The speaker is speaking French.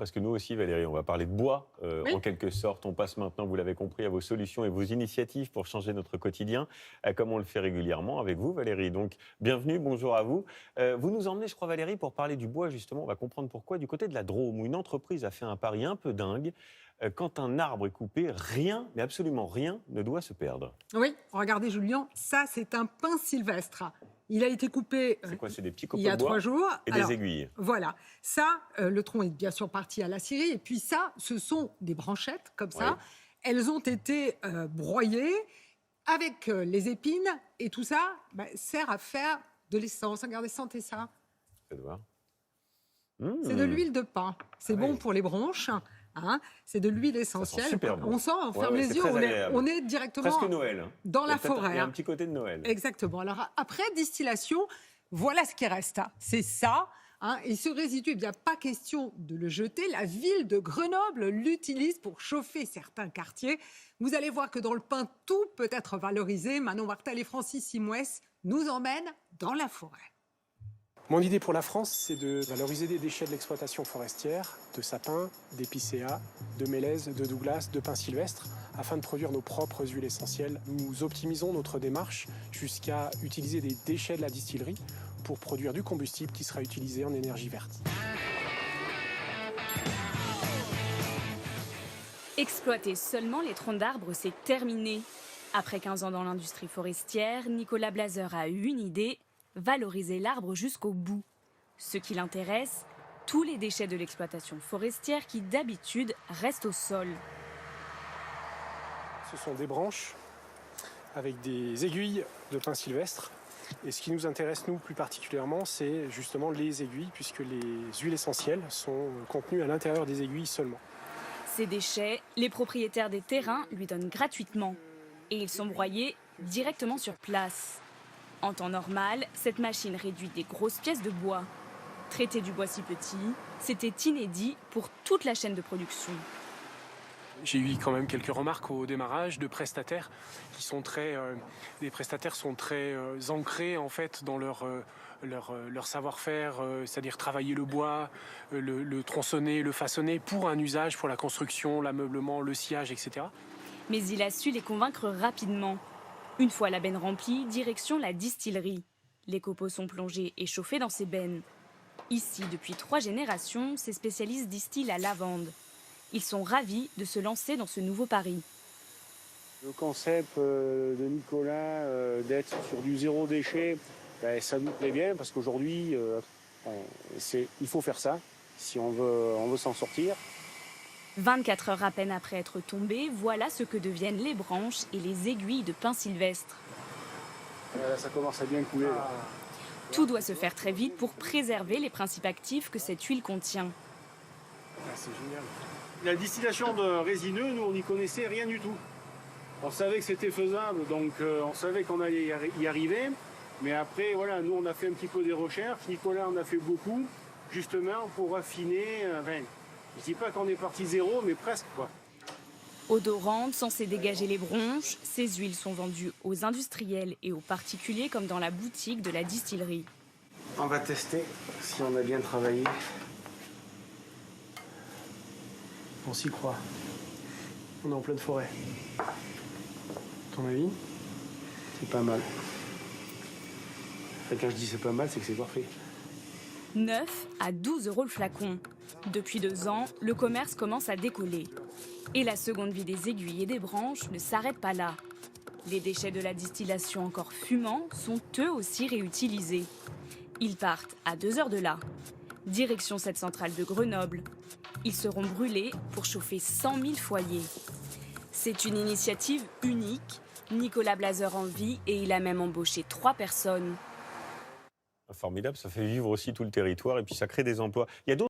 parce que nous aussi, Valérie, on va parler de bois, Oui. en quelque sorte. On passe maintenant, vous l'avez compris, à vos solutions et vos initiatives pour changer notre quotidien, comme on le fait régulièrement avec vous, Valérie. Donc, bienvenue, bonjour à vous. Vous nous emmenez, je crois, Valérie, pour parler du bois, justement, on va comprendre pourquoi, du côté de la Drôme, où une entreprise a fait un pari un peu dingue. Quand un arbre est coupé, rien, mais absolument rien, ne doit se perdre. Oui, regardez Julien, ça c'est un pin sylvestre. Il a été coupé C'est quoi? C'est des petits il copeaux y de a 3 bois jours. et Alors, des aiguilles. voilà, ça, le tronc est bien sûr parti à la scierie. Et puis ça, ce sont des branchettes comme ça. Oui. Elles ont été broyées avec les épines. Et tout ça sert à faire de l'essence. Regardez, sentez ça. Faites voir. C'est de l'huile de pin. C'est Ah bon ouais. pour les bronches. Hein. C'est de l'huile Ça essentielle. sent super bon. On sent, on ferme Ouais, les c'est yeux, très on est, agréable. on est directement Presque Noël. Hein. dans la Il y a peut-être- forêt. Il y a Hein. un petit côté de Noël. Exactement. Alors, après distillation, voilà ce qui reste. Hein. C'est ça. Hein. Et ce résidu, il n'y a pas question de le jeter. La ville de Grenoble l'utilise pour chauffer certains quartiers. Vous allez voir que dans le pin, tout peut être valorisé. Manon Martel et Francis Simouès nous emmènent dans la forêt. Mon idée pour la France, c'est de valoriser des déchets de l'exploitation forestière, de sapins, d'épicéas, de mélèzes, de douglas, de pins sylvestres, afin de produire nos propres huiles essentielles. Nous optimisons notre démarche jusqu'à utiliser des déchets de la distillerie pour produire du combustible qui sera utilisé en énergie verte. Exploiter seulement les troncs d'arbres, c'est terminé. Après 15 ans dans l'industrie forestière, Nicolas Blazer a eu une idée, valoriser l'arbre jusqu'au bout. Ce qui l'intéresse, tous les déchets de l'exploitation forestière qui d'habitude restent au sol. Ce sont des branches avec des aiguilles de pin sylvestre. Et ce qui nous intéresse, nous, plus particulièrement, c'est justement les aiguilles, puisque les huiles essentielles sont contenues à l'intérieur des aiguilles seulement. Ces déchets, les propriétaires des terrains lui donnent gratuitement. Et ils sont broyés directement sur place. En temps normal, cette machine réduit des grosses pièces de bois. Traiter du bois si petit, c'était inédit pour toute la chaîne de production. J'ai eu quand même quelques remarques au démarrage de prestataires qui sont des prestataires sont très ancrés en fait dans leur savoir-faire, c'est-à-dire travailler le bois, le tronçonner, le façonner pour un usage, pour la construction, l'ameublement, le sciage, etc. Mais il a su les convaincre rapidement. Une fois la benne remplie, direction la distillerie. Les copeaux sont plongés et chauffés dans ces bennes. Ici, depuis 3 générations, ces spécialistes distillent la lavande. Ils sont ravis de se lancer dans ce nouveau pari. Le concept de Nicolas d'être sur du zéro déchet, ça nous plaît bien parce qu'aujourd'hui, il faut faire ça si on veut s'en sortir. 24 heures à peine après être tombés, voilà ce que deviennent les branches et les aiguilles de pin sylvestre. Là, ça commence à bien couler. Là. Tout doit se faire très vite pour préserver les principes actifs que cette huile contient. C'est génial. La distillation de résineux, nous, on n'y connaissait rien du tout. On savait que c'était faisable, donc on savait qu'on allait y arriver. Mais après, voilà, nous, on a fait un petit peu des recherches. Nicolas en a fait beaucoup, justement, pour affiner. Je ne dis pas qu'on est parti zéro, mais presque, quoi. Odorantes, censées dégager les bronches, ces huiles sont vendues aux industriels et aux particuliers comme dans la boutique de la distillerie. On va tester si on a bien travaillé. On s'y croit. On est en pleine forêt. Ton avis? C'est pas mal. Quand je dis c'est pas mal, c'est que c'est parfait. 9 à 12 € le flacon. Depuis 2 ans, le commerce commence à décoller. Et la seconde vie des aiguilles et des branches ne s'arrête pas là. Les déchets de la distillation encore fumants sont eux aussi réutilisés. Ils partent à 2 heures de là. Direction cette centrale de Grenoble. Ils seront brûlés pour chauffer 100 000 foyers. C'est une initiative unique. Nicolas Blazer en vit et il a même embauché 3 personnes. Formidable, ça fait vivre aussi tout le territoire et puis ça crée des emplois. Il y a d'autres